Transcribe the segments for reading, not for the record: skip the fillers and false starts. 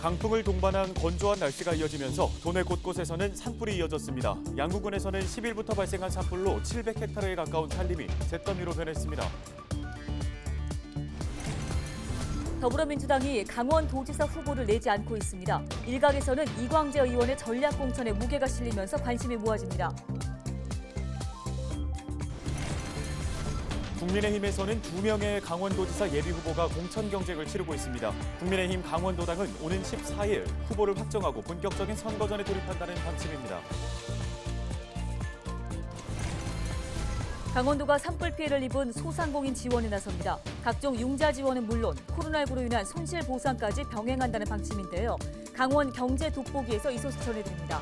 강풍을 동반한 건조한 날씨가 이어지면서 도내 곳곳에서는 산불이 이어졌습니다. 양구군에서는 10일부터 발생한 산불로 700헥타르에 가까운 산림이 잿더미로 변했습니다. 더불어민주당이 강원도지사 후보를 내지 않고 있습니다. 일각에서는 이광재 의원의 전략공천에 무게가 실리면서 관심이 모아집니다. 국민의힘에서는 2명의 강원도지사 예비후보가 공천 경쟁을 치르고 있습니다. 국민의힘 강원도당은 오는 14일 후보를 확정하고 본격적인 선거전에 돌입한다는 방침입니다. 강원도가 산불 피해를 입은 소상공인 지원에 나섭니다. 각종 융자 지원은 물론 코로나19로 인한 손실 보상까지 병행한다는 방침인데요. 강원 경제 돋보기에서 이 소식 전해드립니다.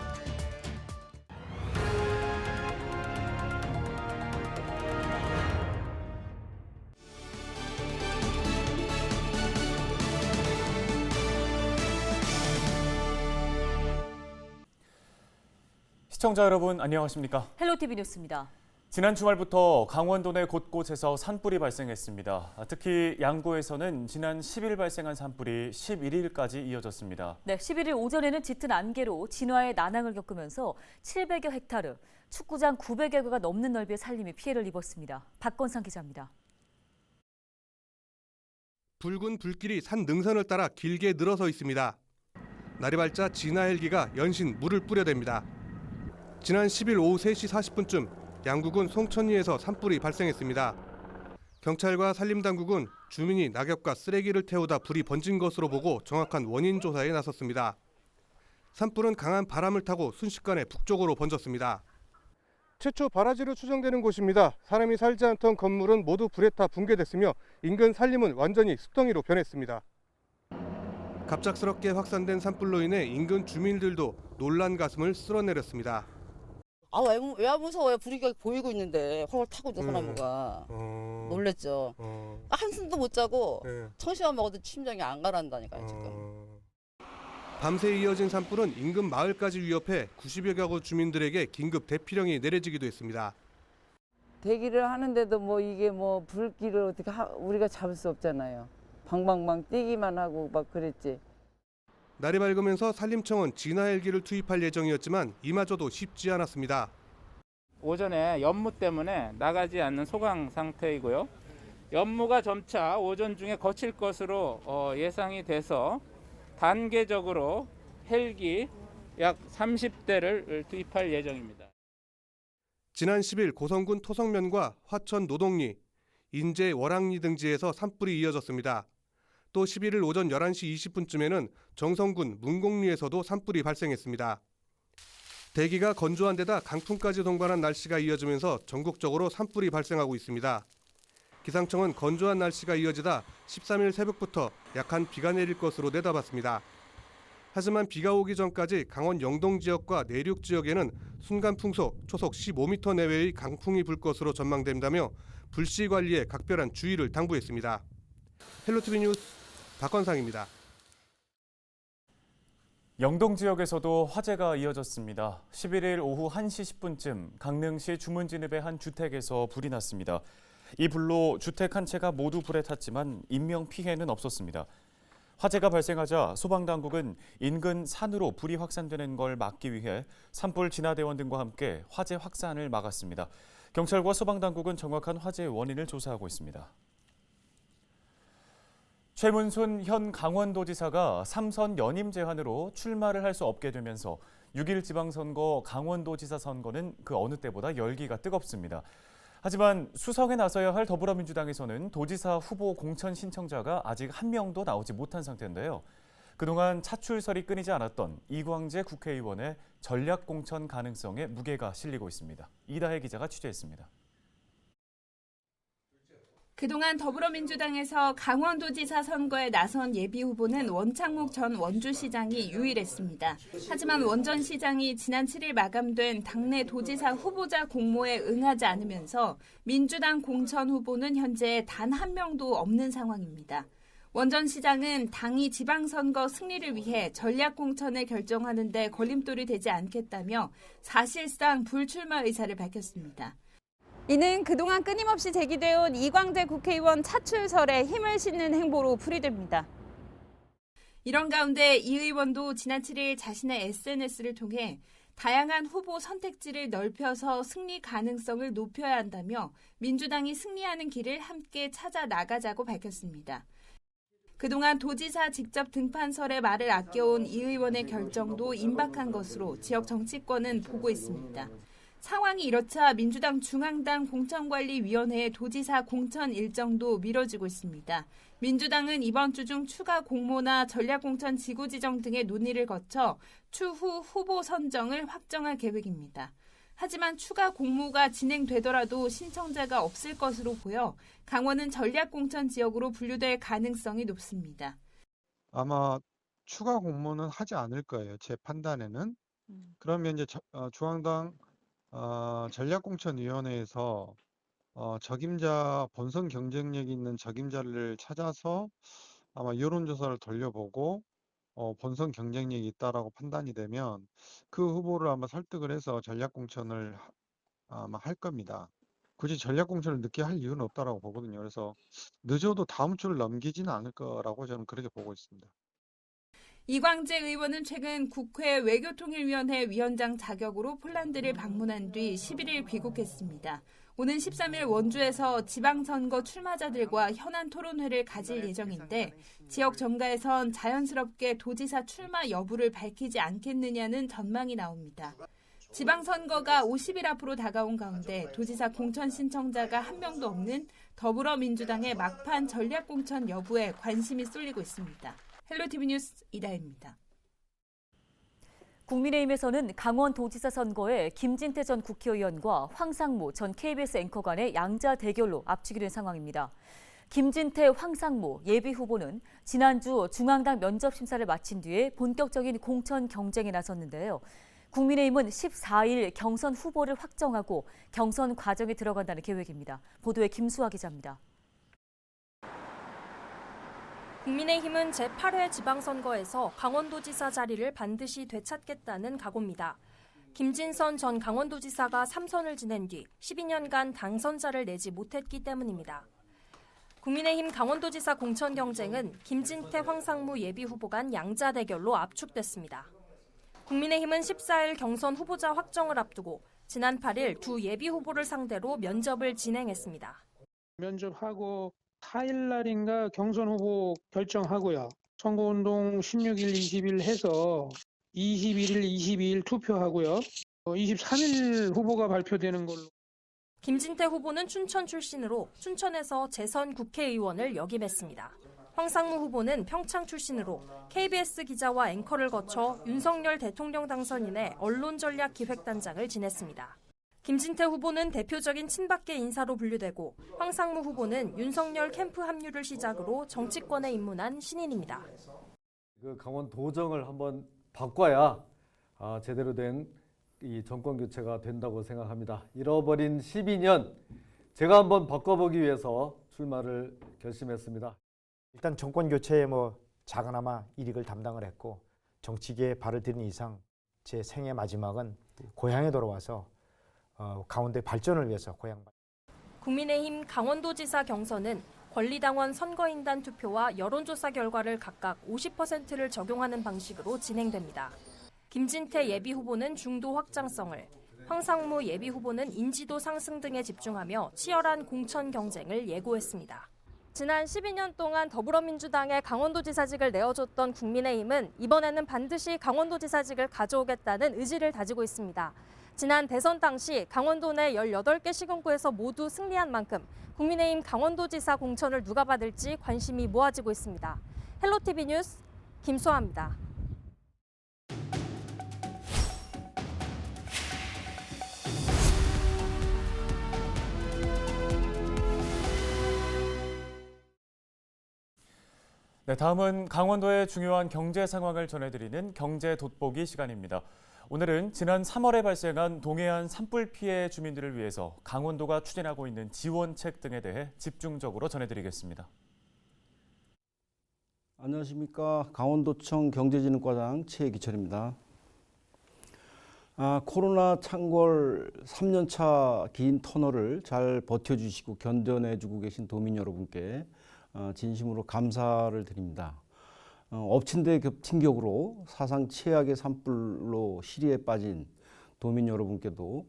시청자 여러분 안녕하십니까? 헬로티비 뉴스입니다. 지난 주말부터 강원도 내 곳곳에서 산불이 발생했습니다. 특히 양구에서는 지난 10일 발생한 산불이 11일까지 이어졌습니다. 네, 11일 오전에는 짙은 안개로 진화의 난항을 겪으면서 700여 헥타르, 축구장 900여 개가 넘는 넓이의 산림이 피해를 입었습니다. 박건상 기자입니다. 붉은 불길이 산 능선을 따라 길게 늘어서 있습니다. 날이 밝자 진화 헬기가 연신 물을 뿌려댑니다. 지난 10일 오후 3시 40분쯤 양구군 송천리에서 산불이 발생했습니다. 경찰과 산림당국은 주민이 낙엽과 쓰레기를 태우다 불이 번진 것으로 보고 정확한 원인 조사에 나섰습니다. 산불은 강한 바람을 타고 순식간에 북쪽으로 번졌습니다. 최초 발화지로 추정되는 곳입니다. 사람이 살지 않던 건물은 모두 불에 타 붕괴됐으며 인근 산림은 완전히 습덩이로 변했습니다. 갑작스럽게 확산된 산불로 인해 인근 주민들도 놀란 가슴을 쓸어내렸습니다. 왜 무서워요? 불이 보이고 있는데 활활 타고 있는 사람가 놀랬죠. 한숨도 못 자고 청심환 먹어도 심장이 안 가라앉다니까요 지금. 밤새 이어진 산불은 인근 마을까지 위협해 90여 가구 주민들에게 긴급 대피령이 내려지기도 했습니다. 대기를 하는데도 이게 불길을 어떻게 우리가 잡을 수 없잖아요. 방방방 뛰기만 하고 막 그랬지. 날이 밝으면서 산림청은 진화 헬기를 투입할 예정이었지만 이마저도 쉽지 않았습니다. 오전에 연무 때문에 나가지 않는 소강 상태이고요. 연무가 점차 오전 중에 거칠 것으로 예상이 돼서 단계적으로 헬기 약 30대를 투입할 예정입니다. 지난 10일 고성군 토성면과 화천 노동리, 인제 월항리 등지에서 산불이 이어졌습니다. 또 11일 오전 11시 20분쯤에는 정성군 문곡리에서도 산불이 발생했습니다. 대기가 건조한 데다 강풍까지 동반한 날씨가 이어지면서 전국적으로 산불이 발생하고 있습니다. 기상청은 건조한 날씨가 이어지다 13일 새벽부터 약한 비가 내릴 것으로 내다봤습니다. 하지만 비가 오기 전까지 강원 영동 지역과 내륙 지역에는 순간 풍속 초속 15m 내외의 강풍이 불 것으로 전망된다며 불씨 관리에 각별한 주의를 당부했습니다. 헬로티비 뉴스 박건상입니다. 영동 지역에서도 화재가 이어졌습니다. 11일 오후 1시 10분쯤 강릉시 주문진읍의 한 주택에서 불이 났습니다. 이 불로 주택 한 채가 모두 불에 탔지만 인명 피해는 없었습니다. 화재가 발생하자 소방당국은 인근 산으로 불이 확산되는 걸 막기 위해 산불 진화대원 등과 함께 화재 확산을 막았습니다. 경찰과 소방당국은 정확한 화재의 원인을 조사하고 있습니다. 최문순 현 강원도지사가 3선 연임 제한으로 출마를 할 수 없게 되면서 6일 지방선거 강원도지사 선거는 그 어느 때보다 열기가 뜨겁습니다. 하지만 수성에 나서야 할 더불어민주당에서는 도지사 후보 공천 신청자가 아직 한 명도 나오지 못한 상태인데요. 그동안 차출설이 끊이지 않았던 이광재 국회의원의 전략 공천 가능성에 무게가 실리고 있습니다. 이다혜 기자가 취재했습니다. 그동안 더불어민주당에서 강원도지사 선거에 나선 예비후보는 원창목 전 원주시장이 유일했습니다. 하지만 원 전 시장이 지난 7일 마감된 당내 도지사 후보자 공모에 응하지 않으면서 민주당 공천 후보는 현재 단 한 명도 없는 상황입니다. 원 전 시장은 당이 지방선거 승리를 위해 전략 공천을 결정하는 데 걸림돌이 되지 않겠다며 사실상 불출마 의사를 밝혔습니다. 이는 그동안 끊임없이 제기되어온 이광재 국회의원 차출설에 힘을 싣는 행보로 풀이됩니다. 이런 가운데 이 의원도 지난 7일 자신의 SNS를 통해 다양한 후보 선택지를 넓혀서 승리 가능성을 높여야 한다며 민주당이 승리하는 길을 함께 찾아 나가자고 밝혔습니다. 그동안 도지사 직접 등판설에 말을 아껴온 이 의원의 결정도 임박한 것으로 지역 정치권은 보고 있습니다. 상황이 이렇자 민주당 중앙당 공천관리위원회의 도지사 공천 일정도 미뤄지고 있습니다. 민주당은 이번 주 중 추가 공모나 전략공천 지구 지정 등의 논의를 거쳐 추후 후보 선정을 확정할 계획입니다. 하지만 추가 공모가 진행되더라도 신청자가 없을 것으로 보여 강원은 전략공천 지역으로 분류될 가능성이 높습니다. 아마 추가 공모는 하지 않을 거예요. 제 판단에는. 그러면 이제 중앙당 전략공천위원회에서 적임자 본선 경쟁력 있는 적임자를 찾아서 아마 여론조사를 돌려보고 본선 경쟁력이 있다라고 판단이 되면 그 후보를 아마 설득을 해서 전략공천을 아마 할 겁니다. 굳이 전략공천을 늦게 할 이유는 없다라고 보거든요. 그래서 늦어도 다음 주를 넘기지는 않을 거라고 저는 그렇게 보고 있습니다. 이광재 의원은 최근 국회 외교통일위원회 위원장 자격으로 폴란드를 방문한 뒤 11일 귀국했습니다. 오는 13일 원주에서 지방선거 출마자들과 현안 토론회를 가질 예정인데 지역 정가에선 자연스럽게 도지사 출마 여부를 밝히지 않겠느냐는 전망이 나옵니다. 지방선거가 50일 앞으로 다가온 가운데 도지사 공천 신청자가 한 명도 없는 더불어민주당의 막판 전략공천 여부에 관심이 쏠리고 있습니다. 헬로티비 뉴스 이다혜입니다. 국민의힘에서는 강원도지사 선거에 김진태 전 국회의원과 황상무 전 KBS 앵커 간의 양자 대결로 압축이 된 상황입니다. 김진태, 황상무 예비후보는 지난주 중앙당 면접심사를 마친 뒤에 본격적인 공천 경쟁에 나섰는데요. 국민의힘은 14일 경선 후보를 확정하고 경선 과정에 들어간다는 계획입니다. 보도에 김수아 기자입니다. 국민의힘은 제8회 지방선거에서 강원도지사 자리를 반드시 되찾겠다는 각오입니다. 김진선 전 강원도지사가 3선을 지낸 뒤 12년간 당선자를 내지 못했기 때문입니다. 국민의힘 강원도지사 공천 경쟁은 김진태, 황상무 예비후보 간 양자 대결로 압축됐습니다. 국민의힘은 14일 경선 후보자 확정을 앞두고 지난 8일 두 예비후보를 상대로 면접을 진행했습니다. 면접하고 4일 날인가 경선 후보 결정하고요. 선거운동 16일, 20일 해서 21일, 22일 투표하고요. 23일 후보가 발표되는 걸로. 김진태 후보는 춘천 출신으로 춘천에서 재선 국회의원을 역임했습니다. 황상무 후보는 평창 출신으로 KBS 기자와 앵커를 거쳐 윤석열 대통령 당선인의 언론전략기획단장을 지냈습니다. 김진태 후보는 대표적인 친박계 인사로 분류되고 황상무 후보는 윤석열 캠프 합류를 시작으로 정치권에 입문한 신인입니다. 그 강원 도정을 한번 바꿔야 제대로 된 이 정권 교체가 된다고 생각합니다. 잃어버린 12년 제가 한번 바꿔보기 위해서 출마를 결심했습니다. 일단 정권 교체에 작은아마 일익을 담당을 했고 정치계에 발을 들인 이상 제 생애 마지막은 고향에 돌아와서 강원도의 발전을 위해서 국민의힘 강원도지사 경선은 권리당원 선거인단 투표와 여론조사 결과를 각각 50%를 적용하는 방식으로 진행됩니다. 김진태 예비후보는 중도 확장성을, 황상무 예비후보는 인지도 상승 등에 집중하며 치열한 공천 경쟁을 예고했습니다. 지난 12년 동안 더불어민주당에 강원도지사직을 내어줬던 국민의힘은 이번에는 반드시 강원도지사직을 가져오겠다는 의지를 다지고 있습니다. 지난 대선 당시 강원도 내 18개 시군구에서 모두 승리한 만큼 국민의힘 강원도지사 공천을 누가 받을지 관심이 모아지고 있습니다. 헬로티비 뉴스 김수아입니다. 네, 다음은 강원도의 중요한 경제 상황을 전해드리는 경제 돋보기 시간입니다. 오늘은 지난 3월에 발생한 동해안 산불 피해 주민들을 위해서 강원도가 추진하고 있는 지원책 등에 대해 집중적으로 전해드리겠습니다. 안녕하십니까. 강원도청 경제진흥과장 최기철입니다. 코로나 창궐 3년차 긴 터널을 잘 버텨주시고 견뎌내주고 계신 도민 여러분께 진심으로 감사를 드립니다. 엎친 데 겹친 격으로 사상 최악의 산불로 시리에 빠진 도민 여러분께도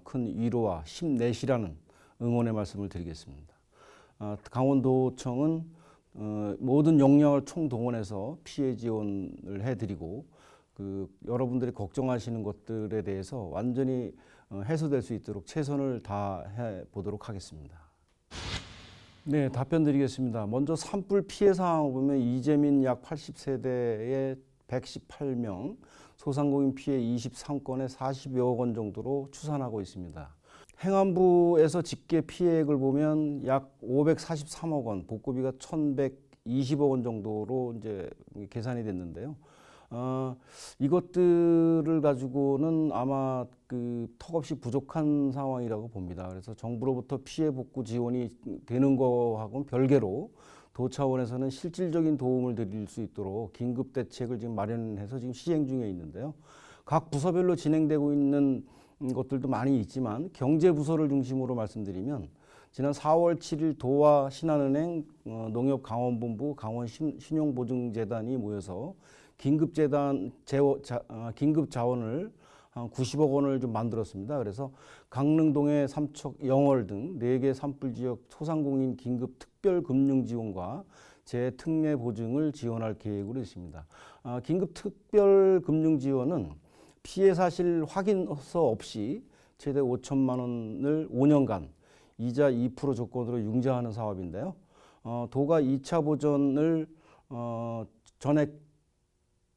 큰 위로와 힘내시라는 응원의 말씀을 드리겠습니다. 강원도청은 모든 역량을 총동원해서 피해 지원을 해드리고 여러분들이 걱정하시는 것들에 대해서 완전히 해소될 수 있도록 최선을 다해 보도록 하겠습니다. 네, 답변 드리겠습니다. 먼저 산불 피해 상황을 보면 이재민 약 80세대에 118명, 소상공인 피해 23건에 40여억 원 정도로 추산하고 있습니다. 행안부에서 집계 피해액을 보면 약 543억 원, 복구비가 1,120억 원 정도로 이제 계산이 됐는데요. 이것들을 가지고는 아마 턱없이 부족한 상황이라고 봅니다. 그래서 정부로부터 피해 복구 지원이 되는 거하고는 별개로 도 차원에서는 실질적인 도움을 드릴 수 있도록 긴급 대책을 지금 마련해서 지금 시행 중에 있는데요. 각 부서별로 진행되고 있는 것들도 많이 있지만 경제부서를 중심으로 말씀드리면 지난 4월 7일 도와 신한은행, 농협강원본부, 강원신용보증재단이 모여서 긴급 자원을 한 90억 원을 좀 만들었습니다. 그래서 강릉동의 삼척, 영월 등 4개 산불 지역 소상공인 긴급 특별 금융 지원과 재특례 보증을 지원할 계획으로 있습니다. 긴급 특별 금융 지원은 피해 사실 확인서 없이 최대 5천만 원을 5년간 이자 2% 조건으로 융자하는 사업인데요. 도가 2차 보전을 전액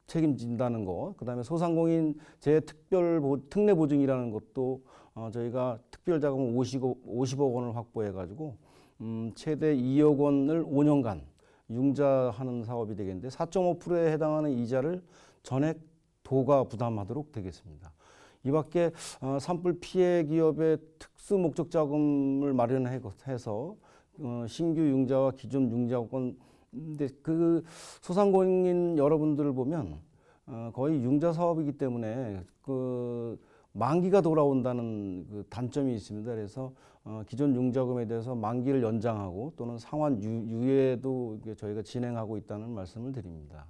책임진다는 것, 그다음에 소상공인 특례 보증이라는 것도 저희가 특별자금 50억 원을 확보해가지고 최대 2억 원을 5년간 융자하는 사업이 되겠는데 4.5%에 해당하는 이자를 전액 도가 부담하도록 되겠습니다. 이 밖에 산불 피해 기업의 특수 목적 자금을 마련해서 신규 융자와 기존 융자권, 근데 소상공인 여러분들을 보면 거의 융자 사업이기 때문에 만기가 돌아온다는 단점이 있습니다. 그래서 기존 융자금에 대해서 만기를 연장하고 또는 상환 유예도 저희가 진행하고 있다는 말씀을 드립니다.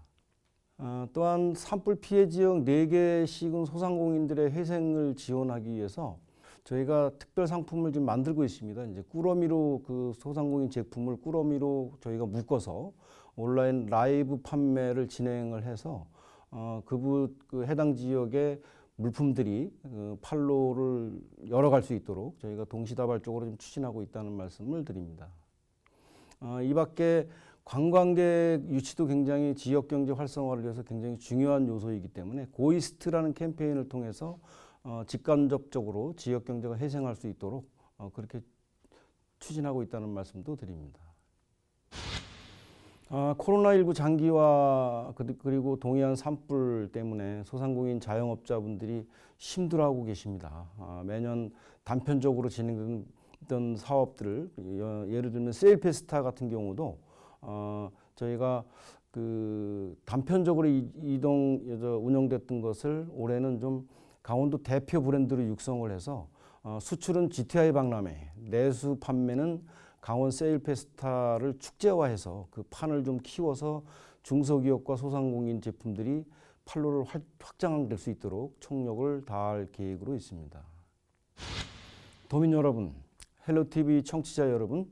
또한 산불 피해 지역 4개 시군 소상공인들의 회생을 지원하기 위해서 저희가 특별 상품을 지금 만들고 있습니다. 이제 꾸러미로 소상공인 제품을 꾸러미로 저희가 묶어서 온라인 라이브 판매를 진행을 해서 해당 지역의 물품들이 판로를 열어갈 수 있도록 저희가 동시다발적으로 좀 추진하고 있다는 말씀을 드립니다. 이 밖에 관광객 유치도 굉장히 지역 경제 활성화를 위해서 굉장히 중요한 요소이기 때문에 고이스트라는 캠페인을 통해서 직간접적으로 지역 경제가 회생할 수 있도록 그렇게 추진하고 있다는 말씀도 드립니다. 코로나19 장기화 그리고 동해안 산불 때문에 소상공인 자영업자분들이 힘들어하고 계십니다. 매년 단편적으로 진행되던 사업들을 예를 들면 세일페스타 같은 경우도 저희가 단편적으로 운영됐던 것을 올해는 좀 강원도 대표 브랜드로 육성을 해서 수출은 GTI 박람회, 내수 판매는 강원 세일페스타를 축제화해서 판을 좀 키워서 중소기업과 소상공인 제품들이 판로를 확장될 수 있도록 총력을 다할 계획으로 있습니다. 도민 여러분, 헬로TV 청취자 여러분,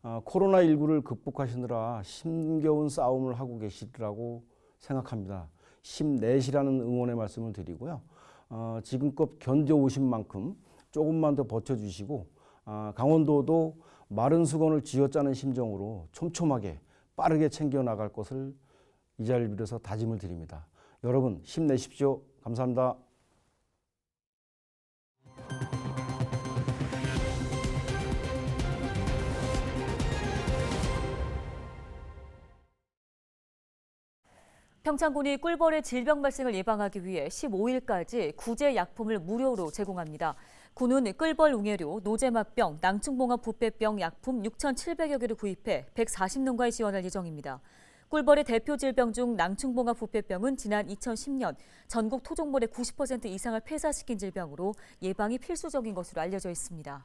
코로나19를 극복하시느라 힘겨운 싸움을 하고 계시리라고 생각합니다. 힘내시라는 응원의 말씀을 드리고요. 지금껏 견뎌오신 만큼 조금만 더 버텨주시고 강원도도 마른 수건을 쥐어짜는 심정으로 촘촘하게 빠르게 챙겨나갈 것을 이 자리를 빌어서 다짐을 드립니다. 여러분 힘내십시오. 감사합니다. 평창군이 꿀벌의 질병 발생을 예방하기 위해 15일까지 구제 약품을 무료로 제공합니다. 군은 꿀벌 웅해류, 노제맛병, 낭충봉합 부패병 약품 6,700여 개를 구입해 140농가에 지원할 예정입니다. 꿀벌의 대표 질병 중 낭충봉합 부패병은 지난 2010년 전국 토종벌의 90% 이상을 폐사시킨 질병으로 예방이 필수적인 것으로 알려져 있습니다.